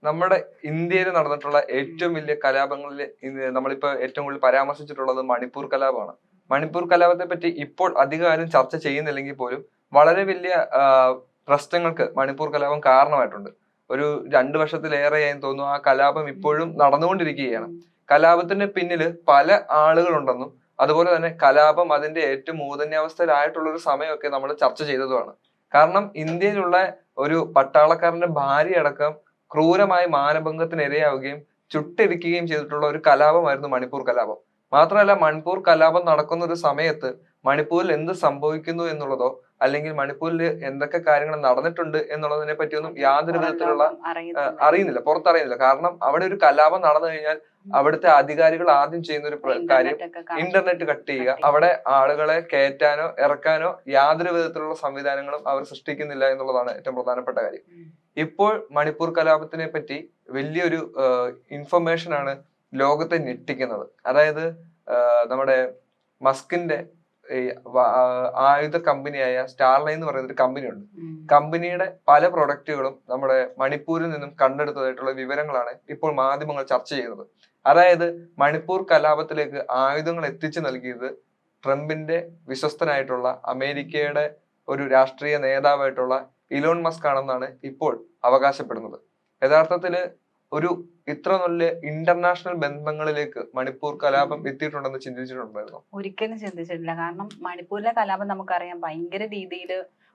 നമ്മുടെ ഇന്ത്യയിൽ നടന്നിട്ടുള്ള ഏറ്റവും വലിയ കലാപങ്ങളിൽ നമ്മളിപ്പോ ഏറ്റവും കൂടുതൽ പരാമർശിച്ചിട്ടുള്ളത് മണിപ്പൂർ കലാപമാണ്. മണിപ്പൂർ കലാപത്തെ പറ്റി ഇപ്പോൾ അധികം ആരും ചർച്ച ചെയ്യുന്നില്ലെങ്കിൽ പോലും വളരെ വലിയ പ്രശ്നങ്ങൾക്ക് മണിപ്പൂർ കലാപം കാരണമായിട്ടുണ്ട്. ഒരു 2 വർഷത്തിലേറെയായി തോന്നുന്നു ആ കലാപം ഇപ്പോഴും നടന്നുകൊണ്ടിരിക്കുകയാണ്. കലാപത്തിന് പിന്നില് പല ആളുകളുണ്ടെന്നും അതുപോലെ തന്നെ കലാപം അതിന്റെ ഏറ്റവും മൂർധന്യാവസ്ഥയിലായിട്ടുള്ള ഒരു സമയമൊക്കെ നമ്മൾ ചർച്ച ചെയ്തതുമാണ്. കാരണം ഇന്ത്യയിലുള്ള ഒരു പട്ടാളക്കാരന്റെ ഭാര്യ അടക്കം ക്രൂരമായി മാനഭംഗത്തിന് ഇരയാവുകയും ചുട്ടെരിക്കുകയും ചെയ്തിട്ടുള്ള ഒരു കലാപമായിരുന്നു മണിപ്പൂർ കലാപം. മാത്രമല്ല, മണിപ്പൂർ കലാപം നടക്കുന്ന ഒരു സമയത്ത് മണിപ്പൂരിൽ എന്ത് സംഭവിക്കുന്നു എന്നുള്ളതോ അല്ലെങ്കിൽ മണിപ്പൂരിൽ എന്തൊക്കെ കാര്യങ്ങൾ നടന്നിട്ടുണ്ട് എന്നുള്ളതിനെ പറ്റിയൊന്നും യാതൊരു വിധത്തിലുള്ള അറിയുന്നില്ല, പുറത്തറിയുന്നില്ല. കാരണം അവിടെ ഒരു കലാപം നടന്നു കഴിഞ്ഞാൽ അവിടുത്തെ അധികാരികൾ ആദ്യം ചെയ്യുന്ന ഒരു കാര്യം ഇന്റർനെറ്റ് കട്ട് ചെയ്യുക. അവിടെ ആളുകളെ കയറ്റാനോ ഇറക്കാനോ യാതൊരു വിധത്തിലുള്ള സംവിധാനങ്ങളും അവർ സൃഷ്ടിക്കുന്നില്ല എന്നുള്ളതാണ് ഏറ്റവും പ്രധാനപ്പെട്ട കാര്യം. ഇപ്പോൾ മണിപ്പൂർ കലാപത്തിനെ പറ്റി വലിയൊരു ഇൻഫർമേഷൻ ആണ് ലോകത്തെ ഞെട്ടിക്കുന്നത്. അതായത് നമ്മുടെ മസ്കിന്റെ ആയുധ കമ്പനിയായ സ്റ്റാർലൈൻ എന്ന് പറയുന്ന ഒരു കമ്പനി ഉണ്ട്. കമ്പനിയുടെ പല പ്രൊഡക്റ്റുകളും നമ്മുടെ മണിപ്പൂരിൽ നിന്നും കണ്ടെടുത്തതായിട്ടുള്ള വിവരങ്ങളാണ് ഇപ്പോൾ മാധ്യമങ്ങൾ ചർച്ച ചെയ്യുന്നത്. അതായത് മണിപ്പൂർ കലാപത്തിലേക്ക് ആയുധങ്ങൾ എത്തിച്ചു നൽകിയത് ട്രംപിന്റെ വിശ്വസ്തനായിട്ടുള്ള അമേരിക്കയുടെ ഒരു രാഷ്ട്രീയ നേതാവായിട്ടുള്ള ഇലോൺ മസ്ക് ആണെന്നാണ് ഇപ്പോൾ അവകാശപ്പെടുന്നത്. യഥാർത്ഥത്തില് ഒരു ഇത്ര നല്ല ഇന്റർനാഷണൽ ബന്ധങ്ങളിലേക്ക് മണിപ്പൂർ കലാപം എത്തിയിട്ടുണ്ടെന്ന് ചിന്തിച്ചിട്ടുണ്ടായിരുന്നു? ഒരിക്കലും ചിന്തിച്ചിട്ടില്ല. കാരണം മണിപ്പൂരിലെ കലാപം നമുക്കറിയാം, ഭയങ്കര രീതിയിൽ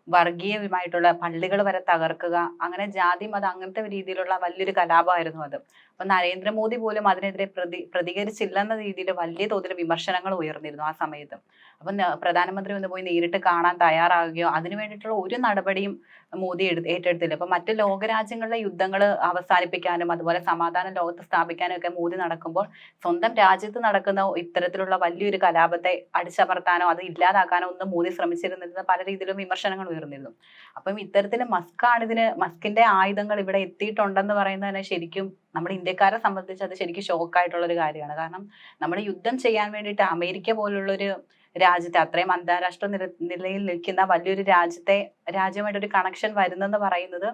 വർഗീയമായിട്ടുള്ള പള്ളികൾ വരെ തകർക്കുക, അങ്ങനെ ജാതി മതം അങ്ങനത്തെ രീതിയിലുള്ള വലിയൊരു കലാപമായിരുന്നു അത്. അപ്പൊ നരേന്ദ്രമോദി പോലും അതിനെതിരെ പ്രതികരിച്ചില്ലെന്ന രീതിയിൽ വലിയ തോതിൽ വിമർശനങ്ങൾ ഉയർന്നിരുന്നു ആ സമയത്ത്. അപ്പൊ പ്രധാനമന്ത്രി ഒന്ന് പോയി നേരിട്ട് കാണാൻ തയ്യാറാവുകയോ അതിനു വേണ്ടിയിട്ടുള്ള ഒരു നടപടിയും മോദി ഏറ്റെടുത്തില്ല. അപ്പൊ മറ്റു ലോകരാജ്യങ്ങളിലെ യുദ്ധങ്ങൾ അവസാനിപ്പിക്കാനും അതുപോലെ സമാധാനം ലോകത്ത് സ്ഥാപിക്കാനും ഒക്കെ മോദി നടക്കുമ്പോൾ സ്വന്തം രാജ്യത്ത് നടക്കുന്ന ഇത്തരത്തിലുള്ള വലിയൊരു കലാപത്തെ അടിച്ചമർത്താനോ അത് ഇല്ലാതാക്കാനോ ഒന്നും മോദി ശ്രമിച്ചിരുന്നിരുന്ന പല രീതിയിലും വിമർശനങ്ങൾ ഉയർന്നിരുന്നു. അപ്പം ഇത്തരത്തിൽ മസ്കിന്റെ ആയുധങ്ങൾ ഇവിടെ എത്തിയിട്ടുണ്ടെന്ന് പറയുന്നത് തന്നെ ശരിക്കും നമ്മുടെ ഇന്ത്യക്കാരെ സംബന്ധിച്ച് അത് ശരിക്കും ഷോക്കായിട്ടുള്ള ഒരു കാര്യമാണ്. കാരണം നമ്മൾ യുദ്ധം ചെയ്യാൻ വേണ്ടിയിട്ട് അമേരിക്ക പോലുള്ളൊരു രാജ്യത്തെ, അത്രയും അന്താരാഷ്ട്ര നിലയിൽ നിൽക്കുന്ന വലിയൊരു രാജ്യമായിട്ടൊരു കണക്ഷൻ വരുന്നെന്ന് പറയുന്നത്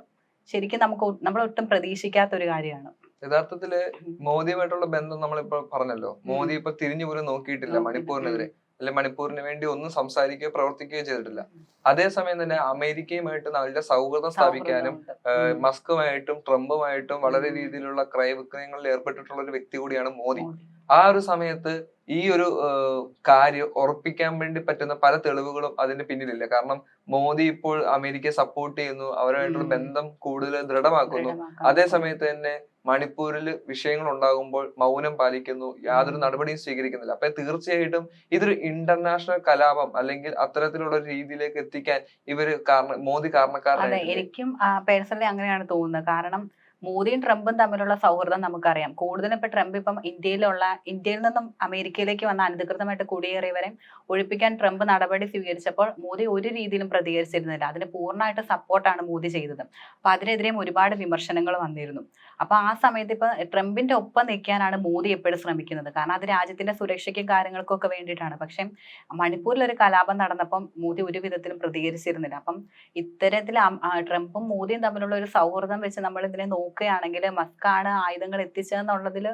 ശരിക്കും നമ്മൾ ഒട്ടും പ്രതീക്ഷിക്കാത്ത ഒരു കാര്യമാണ്. യഥാർത്ഥത്തില് മോദിയുമായിട്ടുള്ള ബന്ധം നമ്മളിപ്പോ പറഞ്ഞല്ലോ. മോദി ഇപ്പൊ തിരിഞ്ഞു പോലും നോക്കിയിട്ടില്ല മണിപ്പൂരിനെതിരെ, അല്ലെ മണിപ്പൂരിന് വേണ്ടി ഒന്നും സംസാരിക്കുകയോ പ്രവർത്തിക്കുകയോ ചെയ്തിട്ടില്ല. അതേസമയം തന്നെ അമേരിക്കയുമായിട്ട് നല്ല സൗഹൃദം സ്ഥാപിക്കാനും മസ്കുമായിട്ടും ട്രംപുമായിട്ടും വളരെ രീതിയിലുള്ള ക്രയവിക്രയങ്ങളിൽ ഏർപ്പെട്ടിട്ടുള്ള ഒരു വ്യക്തി കൂടിയാണ് മോദി. ആ ഒരു സമയത്ത് ഈ ഒരു കാര്യം ഉറപ്പിക്കാൻ വേണ്ടി പറ്റുന്ന പല തെളിവുകളും അതിന്റെ പിന്നിലില്ല. കാരണം മോദി ഇപ്പോൾ അമേരിക്കയെ സപ്പോർട്ട് ചെയ്യുന്നു, അവരുമായിട്ടുള്ള ബന്ധം കൂടുതൽ ദൃഢമാക്കുന്നു. അതേ സമയത്ത് തന്നെ മണിപ്പൂരിൽ വിഷയങ്ങൾ ഉണ്ടാകുമ്പോൾ മൗനം പാലിക്കുന്നു, യാതൊരു നടപടിയും സ്വീകരിക്കുന്നില്ല. അപ്പൊ തീർച്ചയായിട്ടും ഇതൊരു ഇന്റർനാഷണൽ കലാപം അല്ലെങ്കിൽ അത്തരത്തിലുള്ള ഒരു രീതിയിലേക്ക് എത്തിക്കാൻ മോദി കാരണക്കാരനാണ്. എനിക്കും പേഴ്സണലി അങ്ങനെയാണ് തോന്നുന്നത്. കാരണം മോദിയും ട്രംപും തമ്മിലുള്ള സൗഹൃദം നമുക്കറിയാം. കൂടുതലും ഇപ്പൊ ട്രംപ് ഇപ്പം ഇന്ത്യയിൽ നിന്നും അമേരിക്കയിലേക്ക് വന്ന അനധികൃതമായിട്ട് കുടിയേറിയവരെ ഒഴിപ്പിക്കാൻ ട്രംപ് നടപടി സ്വീകരിച്ചപ്പോൾ മോദി ഒരു രീതിയിലും പ്രതികരിച്ചിരുന്നില്ല. അതിന് പൂർണ്ണമായിട്ട് സപ്പോർട്ടാണ് മോദി ചെയ്തത്. അപ്പൊ അതിനെതിരെയും ഒരുപാട് വിമർശനങ്ങൾ വന്നിരുന്നു. അപ്പൊ ആ സമയത്ത് ഇപ്പൊ ട്രംപിന്റെ ഒപ്പം നിൽക്കാനാണ് മോദി എപ്പോഴും ശ്രമിക്കുന്നത്. കാരണം അത് രാജ്യത്തിന്റെ സുരക്ഷയ്ക്കും കാര്യങ്ങൾക്കും ഒക്കെ വേണ്ടിയിട്ടാണ്. പക്ഷെ മണിപ്പൂരിൽ ഒരു കലാപം നടന്നപ്പം മോദി ഒരു വിധത്തിലും പ്രതികരിച്ചിരുന്നില്ല. അപ്പം ഇത്തരത്തിൽ ട്രംപും മോദിയും തമ്മിലുള്ള ഒരു സൗഹൃദം വെച്ച് നമ്മൾ ഇതിനെ നോക്കുകയാണെങ്കിൽ മസ്കാണ് ആയുധങ്ങൾ എത്തിച്ചതെന്നുള്ളതിൽ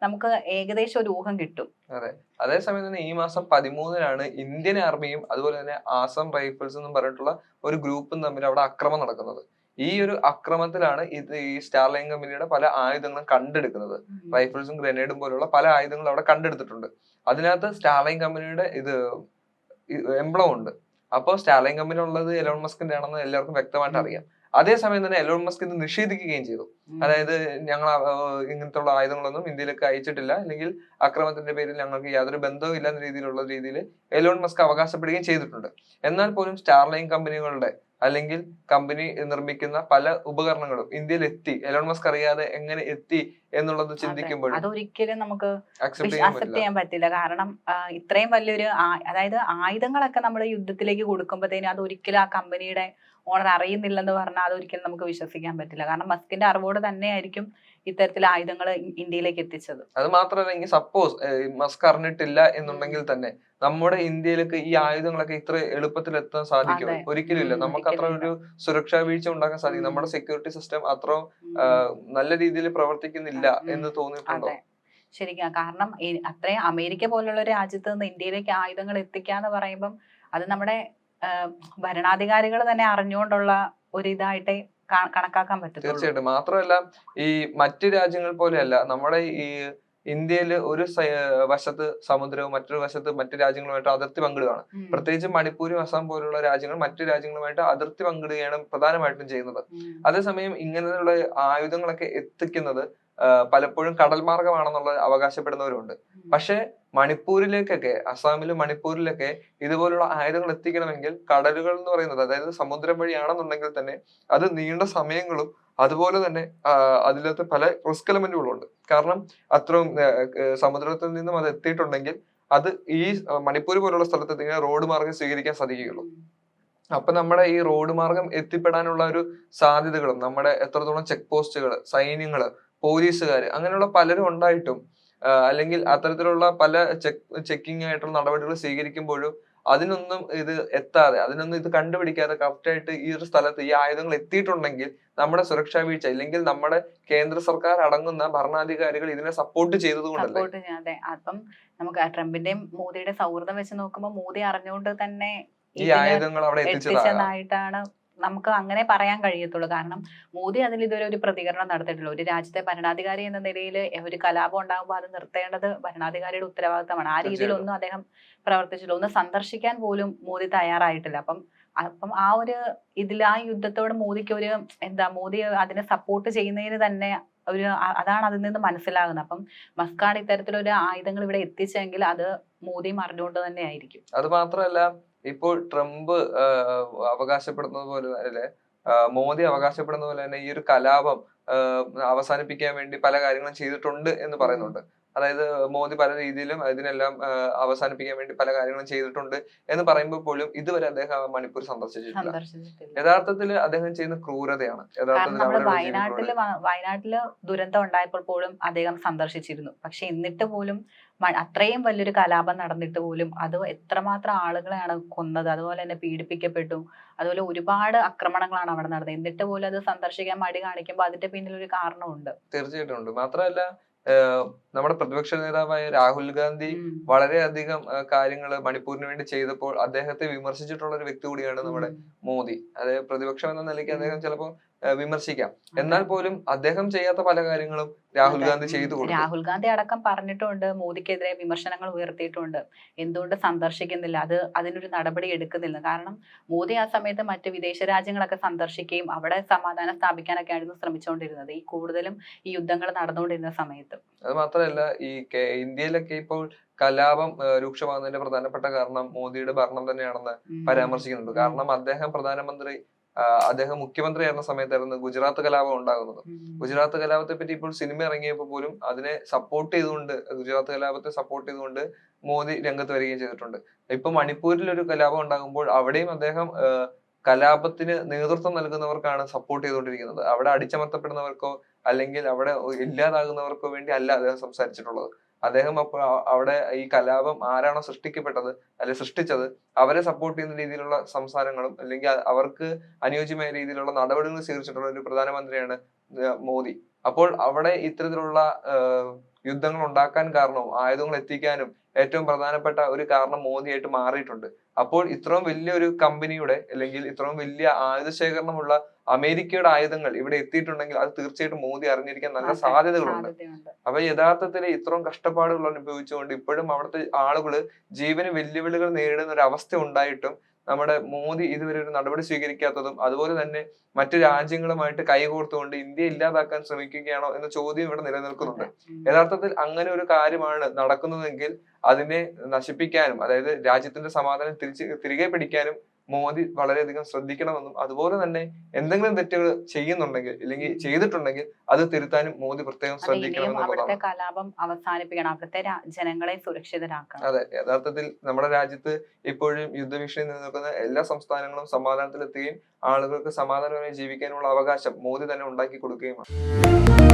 നമുക്ക് ഏകദേശം ഒരു ഊഹം കിട്ടും. അതെ. അതേസമയം തന്നെ ഈ മാസം 13-നാണ് ഇന്ത്യൻ ആർമിയും അതുപോലെ തന്നെ ആസം റൈഫിൾസ് എന്നും പറഞ്ഞിട്ടുള്ള ഒരു ഗ്രൂപ്പും തമ്മിൽ അവിടെ അക്രമം നടക്കുന്നത്. ഈ ഒരു അക്രമത്തിലാണ് ഈ സ്റ്റാർലൈൻ കമ്പനിയുടെ പല ആയുധങ്ങളും കണ്ടെടുക്കുന്നത്. റൈഫിൾസും ഗ്രനേഡും പോലുള്ള പല ആയുധങ്ങളും അവിടെ കണ്ടെടുത്തിട്ടുണ്ട്. അതിനകത്ത് സ്റ്റാർലൈൻ കമ്പനിയുടെ എംബ്ലം ഉണ്ട്. അപ്പോൾ സ്റ്റാർലൈൻ കമ്പനി ഉള്ളത് എലോൺ മസ്കിന്റെ ആണെന്ന് എല്ലാവർക്കും വ്യക്തമായിട്ട് അറിയാം. അതേസമയം തന്നെ എലോൺ മസ്ക് ഇത് നിഷേധിക്കുകയും ചെയ്തു. അതായത് ഞങ്ങൾ ഇങ്ങനത്തുള്ള ആയുധങ്ങളൊന്നും ഇന്ത്യയിലേക്ക് അയച്ചിട്ടില്ല, അല്ലെങ്കിൽ അക്രമത്തിന്റെ പേരിൽ ഞങ്ങൾക്ക് യാതൊരു ബന്ധവും ഇല്ല എന്ന രീതിയിൽ എലോൺ മസ്ക് അവകാശപ്പെടുകയും ചെയ്തിട്ടുണ്ട്. എന്നാൽ പോലും സ്റ്റാർലൈൻ കമ്പനികളുടെ അല്ലെങ്കിൽ കമ്പനി നിർമ്മിക്കുന്ന പല ഉപകരണങ്ങളും ഇന്ത്യയിൽ എത്തി, എലോൺ മസ്ക് അറിയാതെ എങ്ങനെ എത്തി എന്നുള്ളത് ചിന്തിക്കുമ്പോൾ അതൊരിക്കലും നമുക്ക് അക്സെപ്റ്റ് ചെയ്യാൻ പറ്റില്ല. കാരണം ഇത്രയും വലിയൊരു അതായത് ആയുധങ്ങളൊക്കെ നമ്മൾ യുദ്ധത്തിലേക്ക് കൊടുക്കുമ്പോഴത്തേനും അത് ഒരിക്കലും ആ കമ്പനിയുടെ ഓണർ അറിയുന്നില്ലെന്ന് പറഞ്ഞാൽ അതൊരിക്കലും നമുക്ക് വിശ്വസിക്കാൻ പറ്റില്ല. കാരണം മസ്കിന്റെ അറിവോട് തന്നെയായിരിക്കും ഇത്തരത്തിൽ ആയുധങ്ങൾ ഇന്ത്യയിലേക്ക് എത്തിച്ചത്. അത് മാത്രമല്ല, ഇനി സപ്പോസ് മസ്ക് അറിഞ്ഞിട്ടില്ല എന്നുണ്ടെങ്കിൽ തന്നെ നമ്മുടെ ഇന്ത്യയിലേക്ക് ഈ ആയുധങ്ങളൊക്കെ ഇത്ര എളുപ്പത്തിൽ എത്താൻ സാധിക്കും? അതെ. ഒരിക്കലും ഇല്ല. നമുക്ക് അത്ര ഒരിക്കലും ഒരു സുരക്ഷാ വീഴ്ച ഉണ്ടാക്കാൻ സാധിക്കും. ഉം. നമ്മുടെ സെക്യൂരിറ്റി സിസ്റ്റം അത്ര ഉം. നല്ല രീതിയിൽ പ്രവർത്തിക്കുന്നില്ല എന്ന് തോന്നിയിട്ടുണ്ടോ? അതെ, ശരിക്കും. കാരണം അത്രയും അമേരിക്ക പോലുള്ള ഒരു രാജ്യത്ത് നിന്ന് ഇന്ത്യയിലേക്ക് ആയുധങ്ങൾ എത്തിക്കാന്ന് പറയുമ്പം അത് നമ്മുടെ ഭരണാധികാരികൾ തന്നെ അറിഞ്ഞുകൊണ്ടുള്ള ഒരു ഇതായിട്ടേ കണക്കാക്കാൻ പറ്റത്തുള്ളൂ. തീർച്ചയായിട്ടും. മാത്രമല്ല, ഈ മറ്റു രാജ്യങ്ങൾ പോലെയല്ല നമ്മുടെ ഈ ഇന്ത്യയിൽ ഒരു വശത്ത് സമുദ്രവും മറ്റൊരു വശത്ത് മറ്റു രാജ്യങ്ങളുമായിട്ട് അതിർത്തി പങ്കിടുകയാണ്. പ്രത്യേകിച്ച് മണിപ്പൂരും അസം പോലുള്ള രാജ്യങ്ങൾ മറ്റു രാജ്യങ്ങളുമായിട്ട് അതിർത്തി പങ്കിടുകയാണ് പ്രധാനമായിട്ടും ചെയ്യുന്നത്. അതേസമയം ഇങ്ങനെയുള്ള ആയുധങ്ങളൊക്കെ എത്തിക്കുന്നത് പലപ്പോഴും കടൽ മാർഗമാണെന്നുള്ള അവകാശപ്പെടുന്നവരുണ്ട്. പക്ഷെ മണിപ്പൂരിലേക്കൊക്കെ, അസാമിലും മണിപ്പൂരിലൊക്കെ ഇതുപോലുള്ള ആയുധങ്ങൾ എത്തിക്കണമെങ്കിൽ കടലുകൾ എന്ന് പറയുന്നത്, അതായത് സമുദ്രം വഴിയാണെന്നുണ്ടെങ്കിൽ തന്നെ അത് നീണ്ട സമയങ്ങളും അതുപോലെ തന്നെ അതിനകത്ത് പല റിസ്ക് എലമെന്റുകളും ഉണ്ട്. കാരണം അത്രയും സമുദ്രത്തിൽ നിന്നും അത് എത്തിയിട്ടുണ്ടെങ്കിൽ അത് ഈ മണിപ്പൂർ പോലുള്ള സ്ഥലത്ത് റോഡ് മാർഗം സ്വീകരിക്കാൻ സാധിക്കുകയുള്ളൂ. അപ്പൊ നമ്മുടെ ഈ റോഡ് മാർഗം എത്തിപ്പെടാനുള്ള ഒരു സാധ്യതകളും നമ്മുടെ എത്രത്തോളം ചെക്ക് പോസ്റ്റുകൾ, സൈന്യങ്ങള്, പോലീസുകാര് അങ്ങനെയുള്ള പലരും ഉണ്ടായിട്ടും അല്ലെങ്കിൽ അത്തരത്തിലുള്ള പല ചെക്കിംഗ് ആയിട്ടുള്ള നടപടികൾ സ്വീകരിക്കുമ്പോഴും അതിനൊന്നും ഇത് എത്താതെ, അതിനൊന്നും ഇത് കണ്ടുപിടിക്കാതെ കറക്റ്റ് ആയിട്ട് ഈ ഒരു സ്ഥലത്ത് ഈ ആയുധങ്ങൾ എത്തിയിട്ടുണ്ടെങ്കിൽ നമ്മുടെ സുരക്ഷാ വീഴ്ച, ഇല്ലെങ്കിൽ നമ്മുടെ കേന്ദ്ര സർക്കാർ അടങ്ങുന്ന ഭരണാധികാരികൾ ഇതിനെ സപ്പോർട്ട് ചെയ്തതുകൊണ്ടല്ലേ? അതെ. അപ്പം നമുക്ക് ട്രംപിന്റെയും മോദിയുടെ സൗഹൃദം വെച്ച് നോക്കുമ്പോൾ മോദി അറിഞ്ഞുകൊണ്ട് തന്നെ ഈ ആയുധങ്ങൾ അവിടെ എത്തിച്ചതായിട്ടാണ് നമുക്ക് അങ്ങനെ പറയാൻ കഴിയത്തുള്ളൂ. കാരണം മോദി അതിൽ ഇതുവരെ ഒരു പ്രതികരണം നടത്തിയിട്ടില്ല. ഒരു രാജ്യത്തെ ഭരണാധികാരി എന്ന നിലയിൽ ഒരു കലാപം ഉണ്ടാകുമ്പോൾ അത് നിർത്തേണ്ടത് ഭരണാധികാരിയുടെ ഉത്തരവാദിത്തമാണ്. ആ രീതിയിലൊന്നും അദ്ദേഹം പ്രവർത്തിച്ചില്ല. ഒന്ന് സന്ദർശിക്കാൻ പോലും മോദി തയ്യാറായിട്ടില്ല. അപ്പം ആ ഒരു ആ യുദ്ധത്തോട് മോദിക്ക് ഒരു മോദി അതിനെ സപ്പോർട്ട് ചെയ്യുന്നതിന് തന്നെ അതാണ് അതിൽ നിന്ന് മനസ്സിലാകുന്നത്. അപ്പം മസ്കാണ് ഇത്തരത്തിലൊരു ആയുധങ്ങൾ ഇവിടെ എത്തിച്ചെങ്കിൽ അത് മോദിയും അറിഞ്ഞുകൊണ്ട് തന്നെ ആയിരിക്കും. അത് മാത്രമല്ല, ഇപ്പോൾ ട്രംപ് അവകാശപ്പെടുന്നത് പോലെ അല്ലെ, മോദി അവകാശപ്പെടുന്ന പോലെ തന്നെ ഈ ഒരു കലാപം അവസാനിപ്പിക്കാൻ വേണ്ടി പല കാര്യങ്ങളും ചെയ്തിട്ടുണ്ട് എന്ന് പറയുന്നുണ്ട്. അതായത് മോദി പല രീതിയിലും ഇതിനെല്ലാം അവസാനിപ്പിക്കാൻ വേണ്ടി പല കാര്യങ്ങളും ചെയ്തിട്ടുണ്ട് എന്ന് പറയുമ്പോൾ പോലും ഇതുവരെ അദ്ദേഹം മണിപ്പൂർ സന്ദർശിച്ചിട്ടില്ല. യഥാർത്ഥത്തിൽ അദ്ദേഹം ചെയ്യുന്ന ക്രൂരതയാണ്. വയനാട്ടില് ദുരന്തം ഉണ്ടായപ്പോൾ പോലും അദ്ദേഹം സന്ദർശിച്ചിരുന്നു. പക്ഷെ എന്നിട്ട് പോലും അത്രയും വലിയൊരു കലാപം നടന്നിട്ട് പോലും അത് എത്രമാത്രം ആളുകളെയാണ് കൊന്നത്, അതുപോലെ തന്നെ പീഡിപ്പിക്കപ്പെട്ടു, അതുപോലെ ഒരുപാട് ആക്രമണങ്ങളാണ് അവിടെ നടന്നത്. എന്നിട്ട് പോലും അത് സന്ദർശിക്കാൻ മടി കാണിക്കുമ്പോൾ അതിന്റെ പിന്നിൽ ഒരു കാരണമുണ്ട്. തീർച്ചയായിട്ടും ഉണ്ട്. മാത്രമല്ല, നമ്മുടെ പ്രതിപക്ഷ നേതാവായ രാഹുൽ ഗാന്ധി വളരെയധികം കാര്യങ്ങൾ മണിപ്പൂരിന് വേണ്ടി ചെയ്തപ്പോൾ അദ്ദേഹത്തെ വിമർശിച്ചിട്ടുള്ള ഒരു വ്യക്തി കൂടിയാണ് നമ്മുടെ മോദി. അതായത് പ്രതിപക്ഷം എന്ന നിലയ്ക്ക് അദ്ദേഹം ചിലപ്പോൾ വിമർശിക്കാം, എന്നാൽ പോലും അദ്ദേഹം ചെയ്യാത്ത പല കാര്യങ്ങളും രാഹുൽ ഗാന്ധി ചെയ്തു കൊടുത്തു. രാഹുൽ ഗാന്ധി അടക്കം പറഞ്ഞിട്ടുണ്ട്, മോദിക്കെതിരെ വിമർശനങ്ങൾ ഉയർത്തിയിട്ടുണ്ട്. എന്തുകൊണ്ട് സന്ദർശിക്കുന്നില്ല, അതിനൊരു നടപടി എടുക്കുന്നില്ല. കാരണം മോദി ആ സമയത്ത് മറ്റ് വിദേശ രാജ്യങ്ങളൊക്കെ സന്ദർശിക്കുകയും അവിടെ സമാധാനം സ്ഥാപിക്കാനൊക്കെ ആയിരുന്നു ശ്രമിച്ചുകൊണ്ടിരുന്നത്, ഈ കൂടുതലും ഈ യുദ്ധങ്ങൾ നടന്നുകൊണ്ടിരുന്ന സമയത്ത്. അത് മാത്രമല്ല, ഈ ഇന്ത്യയിലൊക്കെ ഇപ്പോൾ കലാപം രൂക്ഷമാകുന്നതിന്റെ പ്രധാനപ്പെട്ട കാരണം മോദിയുടെ ഭരണം തന്നെയാണെന്ന് പരാമർശിക്കുന്നുണ്ട്. കാരണം അദ്ദേഹം മുഖ്യമന്ത്രിയായിരുന്ന സമയത്തായിരുന്നു ഗുജറാത്ത് കലാപം ഉണ്ടാകുന്നത്. ഗുജറാത്ത് കലാപത്തെ പറ്റി ഇപ്പോൾ സിനിമ ഇറങ്ങിയപ്പോൾ പോലും അതിനെ സപ്പോർട്ട് ചെയ്തുകൊണ്ട്, ഗുജറാത്ത് കലാപത്തെ സപ്പോർട്ട് ചെയ്തുകൊണ്ട് മോദി രംഗത്ത് വരികയും ചെയ്തിട്ടുണ്ട്. ഇപ്പൊ മണിപ്പൂരിൽ ഒരു കലാപം ഉണ്ടാകുമ്പോൾ അവിടെയും അദ്ദേഹം കലാപത്തിന് നേതൃത്വം നൽകുന്നവർക്കാണ് സപ്പോർട്ട് ചെയ്തുകൊണ്ടിരിക്കുന്നത്. അവിടെ അടിച്ചമർത്തപ്പെടുന്നവർക്കോ അല്ലെങ്കിൽ അവിടെ ഇല്ലാതാകുന്നവർക്കോ വേണ്ടി അല്ല അദ്ദേഹം സംസാരിച്ചിട്ടുള്ളത്. അദ്ദേഹം അപ്പോൾ അവിടെ ഈ കലാപം ആരാണോ സൃഷ്ടിച്ചത് അവരെ സപ്പോർട്ട് ചെയ്യുന്ന രീതിയിലുള്ള സംസാരങ്ങളും അല്ലെങ്കിൽ അവർക്ക് അനുയോജ്യമായ രീതിയിലുള്ള നടപടികൾ സ്വീകരിച്ചിട്ടുള്ള ഒരു പ്രധാനമന്ത്രിയാണ് മോദി. അപ്പോൾ അവിടെ ഇത്തരത്തിലുള്ള യുദ്ധങ്ങൾ ഉണ്ടാക്കാൻ കാരണവും ആയുധങ്ങൾ എത്തിക്കാനും ഏറ്റവും പ്രധാനപ്പെട്ട ഒരു കാരണം മോദിയായിട്ട് മാറിയിട്ടുണ്ട്. അപ്പോൾ ഇത്രയും വലിയൊരു കമ്പനിയുടെ അല്ലെങ്കിൽ ഇത്രയും വലിയ ആയുധ ശേഖരണമുള്ള അമേരിക്കയുടെ ആയുധങ്ങൾ ഇവിടെ എത്തിയിട്ടുണ്ടെങ്കിൽ അത് തീർച്ചയായിട്ടും മോദി അറിഞ്ഞിരിക്കാൻ നല്ല സാധ്യതകളുണ്ട്. അപ്പൊ യഥാർത്ഥത്തിൽ ഇത്രയും കഷ്ടപ്പാടുകൾ അനുഭവിച്ചുകൊണ്ട് ഇപ്പോഴും അവിടുത്തെ ആളുകള് ജീവന് വെല്ലുവിളികൾ നേരിടുന്ന ഒരു അവസ്ഥ ഉണ്ടായിട്ടും നമ്മുടെ മോദി ഇതുവരെ ഒരു നടപടി സ്വീകരിക്കാത്തതും അതുപോലെ തന്നെ മറ്റു രാജ്യങ്ങളുമായിട്ട് കൈകോർത്തുകൊണ്ട് ഇന്ത്യ ഇല്ലാതാക്കാൻ ശ്രമിക്കുകയാണോ എന്ന ചോദ്യം ഇവിടെ നിലനിൽക്കുന്നുണ്ട്. യഥാർത്ഥത്തിൽ അങ്ങനെ ഒരു കാര്യമാണ് നടക്കുന്നതെങ്കിൽ അതിനെ നശിപ്പിക്കാനും, അതായത് രാജ്യത്തിന്റെ സമാധാനം തിരികെ പിടിക്കാനും മോദി വളരെയധികം ശ്രദ്ധിക്കണമെന്നും അതുപോലെ തന്നെ എന്തെങ്കിലും തെറ്റുകൾ ചെയ്യുന്നുണ്ടെങ്കിൽ ഇല്ലെങ്കിൽ ചെയ്തിട്ടുണ്ടെങ്കിൽ അത് തിരുത്താനും മോദി പ്രത്യേകം ഇനിയും ശ്രദ്ധിക്കണം അവിടുത്തെ എന്നുള്ളതാണ്. കലാപം അവസാനിപ്പിക്കണം, അവിടുത്തെ ജനങ്ങളെ സുരക്ഷിതരാക്കണം. അതെ, യഥാർത്ഥത്തിൽ നമ്മുടെ രാജ്യത്ത് ഇപ്പോഴും യുദ്ധഭീഷണി നിലനിൽക്കുന്ന എല്ലാ സംസ്ഥാനങ്ങളും സമാധാനത്തിലെത്തുകയും ആളുകൾക്ക് സമാധാനപരമായി ജീവിക്കാനുള്ള അവകാശം മോദി തന്നെ ഉണ്ടാക്കി കൊടുക്കുകയുമാണ്.